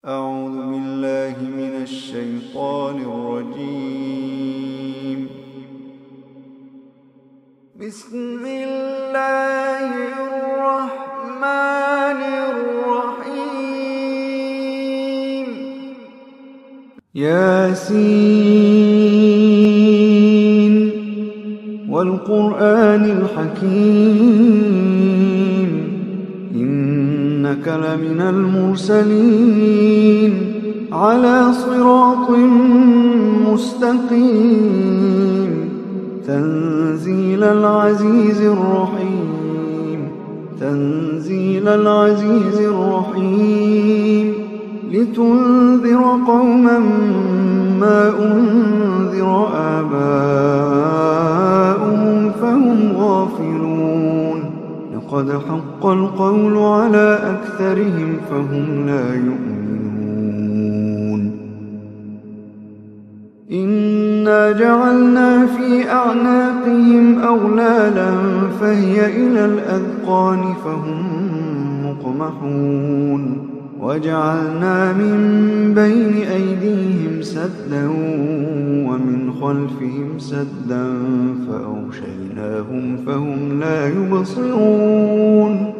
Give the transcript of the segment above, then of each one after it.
أعوذ بالله من الشيطان الرجيم. بسم الله الرحمن الرحيم. ياسين والقرآن الحكيم إنك لمن المرسلين على صراط مستقيم تنزيل العزيز الرحيم تنزيل العزيز الرحيم لتنذر قوما ما أنذر آباؤهم فهم غافلون لقد حق القول على أكثرهم فهم لا يؤمنون إنا جعلنا في أعناقهم أغلالا فهي إلى الأذقان فهم مقمحون وجعلنا من بين أيديهم سدا ومن خلفهم سدا فأغشيناهم فهم لا يبصرون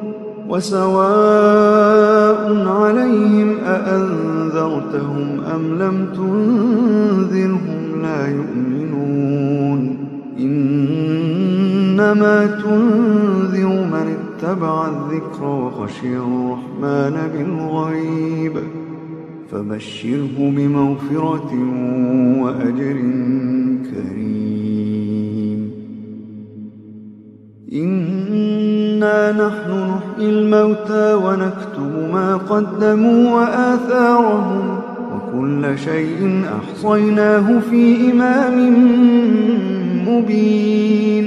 وسواء عليهم أأنذرتهم أم لم تنذرهم لا يؤمنون إنما تنذر من اتبع الذكر وخشي الرحمن بالغيب فبشره بمغفرة وأجر كريم. إنا نحن نحيي الموتى ونكتب ما قدموا وآثارهم وكل شيء أحصيناه في إمام مبين.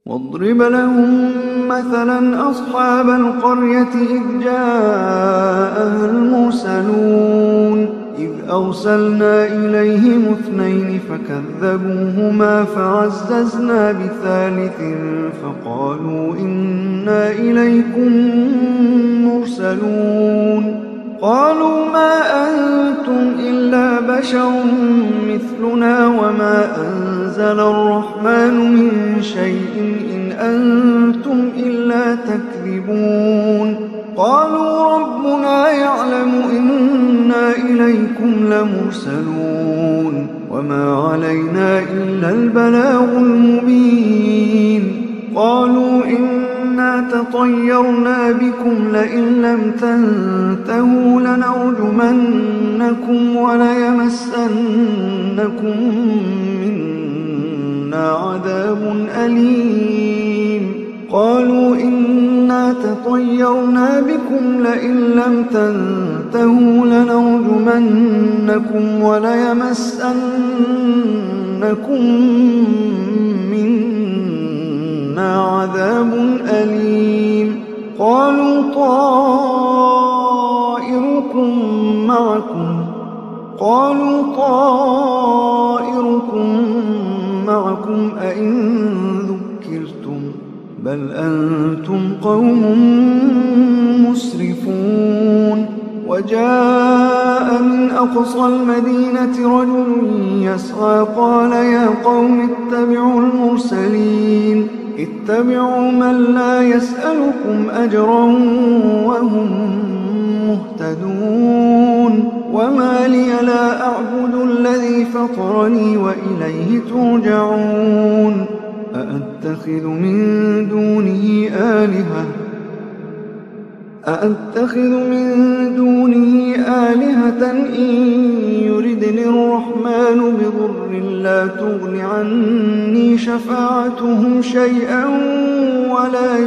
واضرب لهم مثلا أصحاب القرية إذ جاءها المرسلون إذ أرسلنا إليهم اثنين فكذبوهما فعززنا بثالث فقالوا إنا إليكم مرسلون قالوا ما أنتم إلا بشر مثلنا وما أنزل الرحمن من شيء إن أنتم إلا تكذبون قالوا ربنا يعلم إنا إليكم لمرسلون وما علينا إلا البلاغ المبين قالوا إنا تطيرنا بكم لئن لم تنتهوا لنرجمنكم وليمسنكم منا عذاب أليم قالوا إنا تطيرنا بكم لئن لم تنتهوا لنرجمنكم وليمسنكم منا عذاب أليم قالوا طائركم معكم أئن ذكرتم بل أنتم قوم مسرفون وجاء من أقصى المدينة رجل يسعى قال يا قوم اتبعوا المرسلين اتبعوا من لا يسألكم أجرا وهم مهتدون وما لي لا أعبد الذي فطرني وإليه ترجعون أأتخذ من دونه آلهة إن يردني الرحمن بضر لا تغن عني شفاعتهم شيئا ولا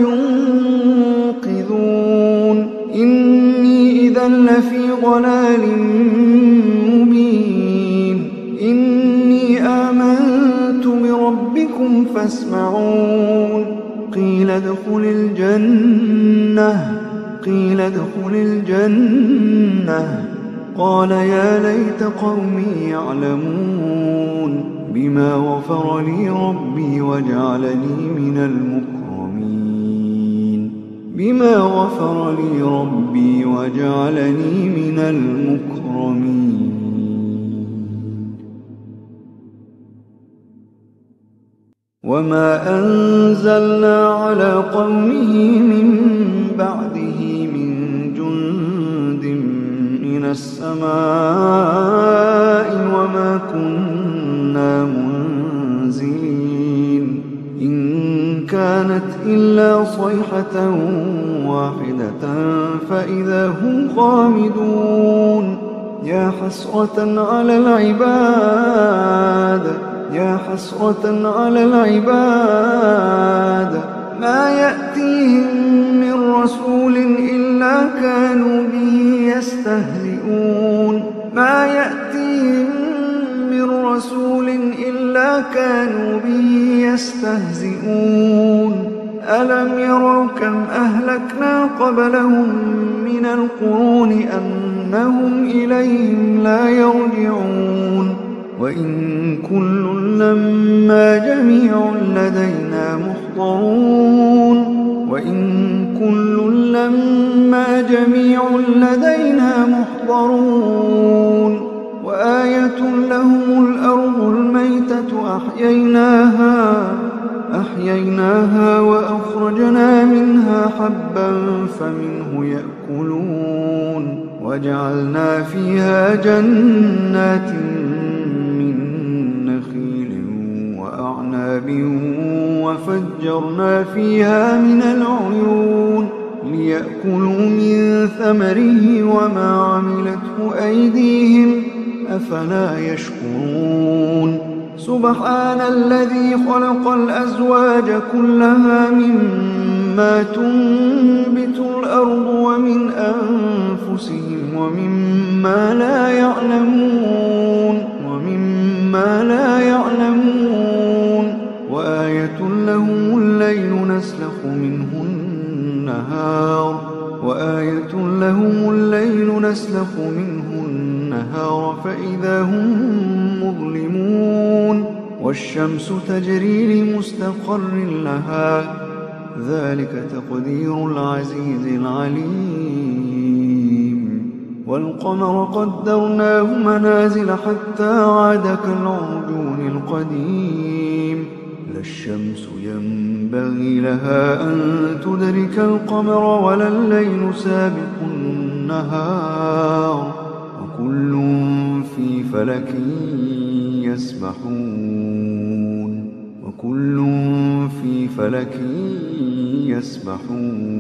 ينقذون إني إذا لفي ضلال مبين إني آمنت بربكم فاسمعون قيل ادخل الجنة قال يا ليت قومي يعلمون بما غفر لي ربي وجعلني من المكرمين بما غفر لي ربي وجعلني من المكرمين. وما أنزلنا على قومه من بعده من جند من السماء وما كنا منزلين إن كانت إلا صيحة واحدة فإذا هم خامدون. يا حسرة على العباد يا حسرة على العباد ما يأتيهم من رسول إلا كانوا به يستهزئون ما يأتيهم من رسول إلا كانوا به يستهزئون. ألم يروا كم أهلكنا قبلهم من القرون أنهم إليهم لا يرجعون. وإن كل لما جميع لدينا محضرون وإن كل لما جميع لدينا محضرون. وآية لهم الأرض الميتة أحييناها وأخرجنا منها حبا فمنه يأكلون وجعلنا فيها جنات وأعناب وفجرنا فيها من العيون ليأكلوا من ثمره وما عملته أيديهم أفلا يشكرون. سبحان الذي خلق الأزواج كلها مما تنبت الأرض ومن أنفسهم ومما لا يعلمون وآية لهم الليل نسلخ منه النهار فإذا هم مظلمون. والشمس تجري لمستقر لها ذلك تقدير العزيز العليم. والقمر قدرناه منازل حتى عاد كالعرجون القديم. لا الشمس ينبغي لها أن تدرك القمر ولا الليل سابق النهار وكل في فلك يسبحون.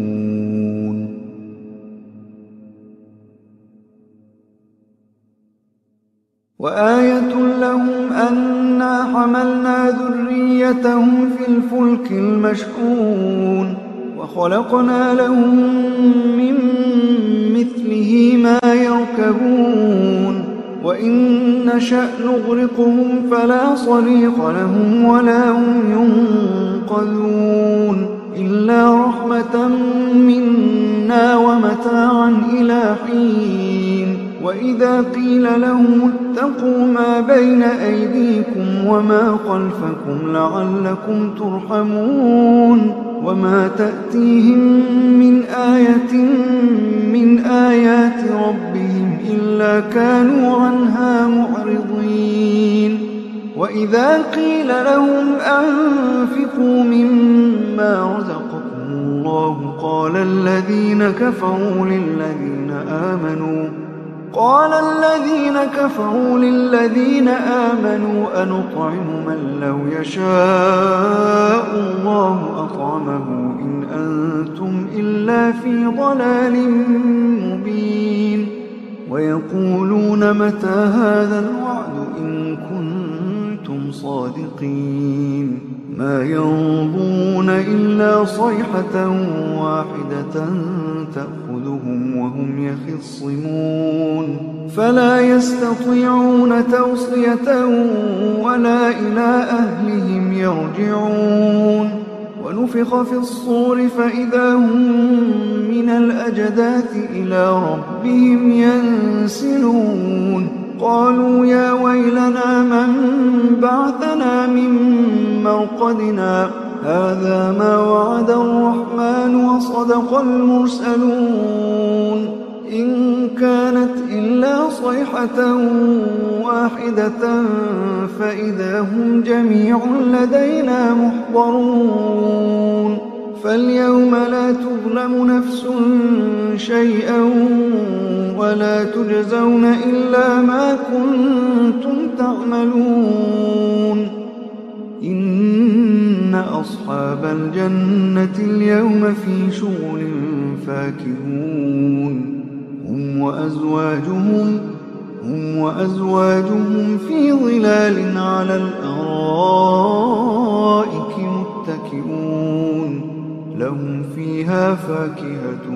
وآية لهم أنا حملنا ذريتهم في الفلك المشحون وخلقنا لهم من مثله ما يركبون وإن نشأ نغرقهم فلا صريخ لهم ولا هم ينقذون إلا رحمة منا ومتاعا إلى حين. وإذا قيل لهم اتقوا ما بين أيديكم وما خلفكم لعلكم ترحمون وما تأتيهم من آية من آيات ربهم إلا كانوا عنها معرضين. وإذا قيل لهم أنفقوا مما رزقكم الله قال الذين كفروا للذين آمنوا أنطعم من لو يشاء الله أطعمه إن أنتم إلا في ضلال مبين. ويقولون متى هذا الوعد إن كنتم صادقين. ما ينظرون إلا صيحة واحدة تأخذهم وهم يخصمون فلا يستطيعون توصية ولا إلى أهلهم يرجعون. ونفخ في الصور فإذا هم من الأجداث إلى ربهم ينسلون. قالوا يا ويلنا من بعثنا من مرقدنا هذا ما وعد الرحمن وصدق المرسلون إن كانت إلا صيحة واحدة فإذا هم جميع لدينا محضرون فاليوم لا تظلم نفس شيئا ولا تجزون إلا ما كنتم تعملون إن أصحاب الجنة اليوم في شغل فاكهون هم وأزواجهم في ظلال على الأرائك متكئون لهم فيها فاكهة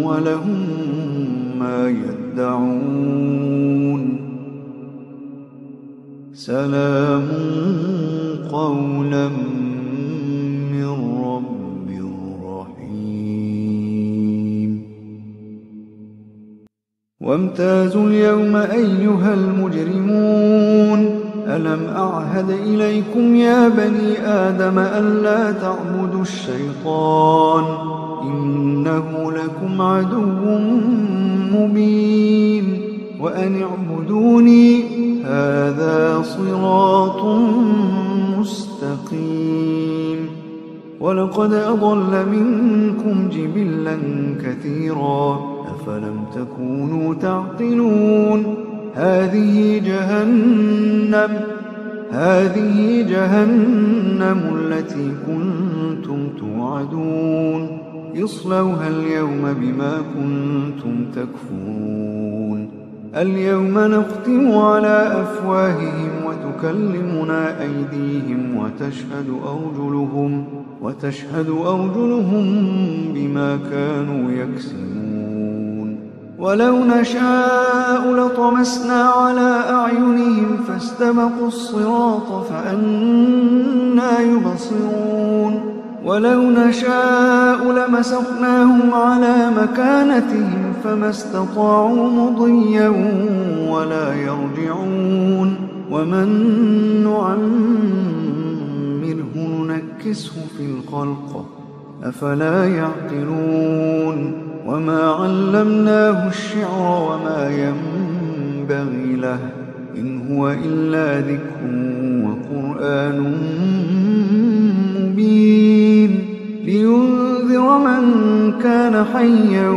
ولهم ما يدعون سلام قولا من رب رحيم وامتازوا اليوم أيها المجرمون ألم أعهد إليكم يا بني آدم ألا تعبدوا الشيطان إنه لكم عدو مبين وأن اعبدوني هذا صراط مستقيم ولقد أضل منكم جبلا كثيرا أفلم تكونوا تعقلون هذه جهنم التي كنتم توعدون اصلوها اليوم بما كنتم تكفرون اليوم نختم على أفواههم وتكلمنا أيديهم وتشهد أرجلهم بما كانوا يكسبون ولو نشاء لطمسنا على أعينهم فاستبقوا الصراط فأنى يبصرون ولو نشاء لمسخناهم على مكانتهم فما استطاعوا مضيا ولا يرجعون ومن نعمره ننكسه في الخلق أفلا يعقلون وما علمناه الشعر وما ينبغي له إن هو إلا ذكر وقرآن مبين لينذر من كان حيا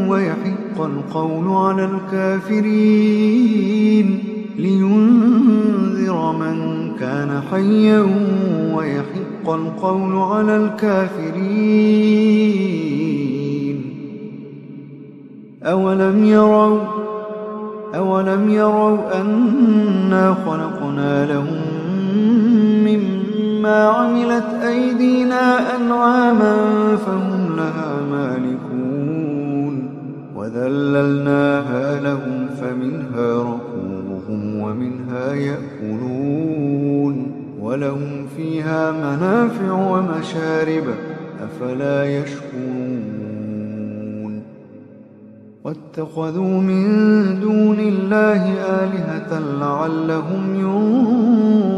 ويحق القول على الكافرين لينذر من كان حيا ويحق القول على الكافرين أولم يروا أنا خلقنا لهم مما عملت أيدينا أنعاما فهم لها مالكون وذللناها لهم فمنها ركوبهم ومنها يأكلون ولهم فيها منافع ومشارب أفلا يشكرون واتخذوا من دون الله آلهة لعلهم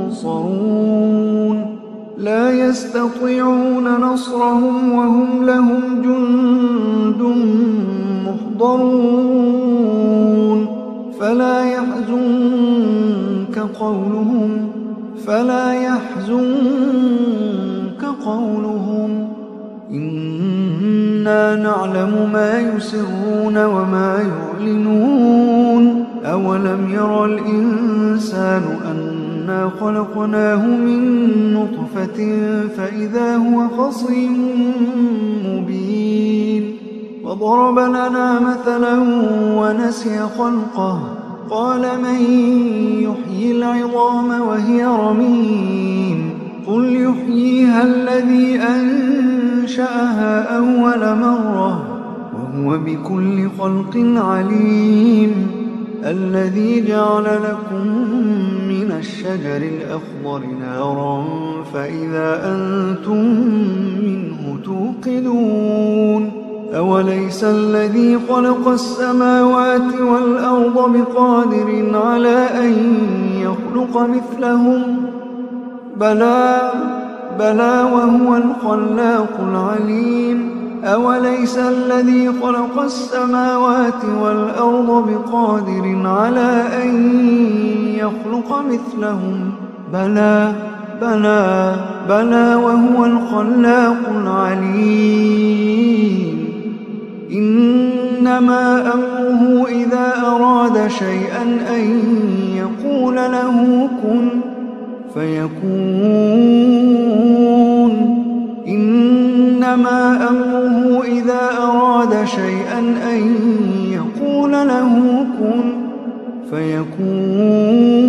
ينصرون لا يستطيعون نصرهم وهم لهم جند محضرون فلا يحزنك قولهم إنا نعلم ما يسرون وما يعلنون أولم ير الإنسان أنا خلقناه من نطفة فإذا هو خصيم مبين وضرب لنا مثلا ونسي خلقه قال من يحيي العظام وهي رميم قل يحييها الذي أنشأها أول مرة وهو بكل خلق عليم الذي جعل لكم من الشجر الأخضر نارا فإذا أنتم منه توقدون أوليس الذي خلق السماوات والأرض بقادر على أن يخلق مثلهم بلى وهو الخلاق العليم أوليس الذي خلق السماوات والأرض بقادر على أن يخلق مثلهم بلى بلى بلى وهو الخلاق العليم إنما أمره إذا أراد شيئا أن يقول له كن فيكون إنما أمره إذا أراد شيئا أن يقول له كن فيكون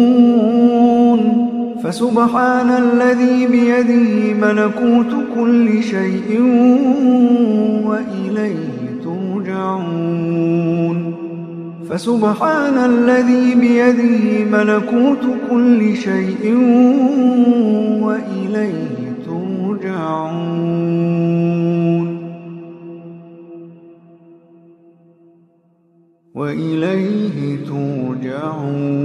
فسبحان الذي بيده ملكوت كل شيء وإليه ترجعون فسبحان الذي بيده ملكوت كل شيء وإليه ترجعون وإليه ترجعون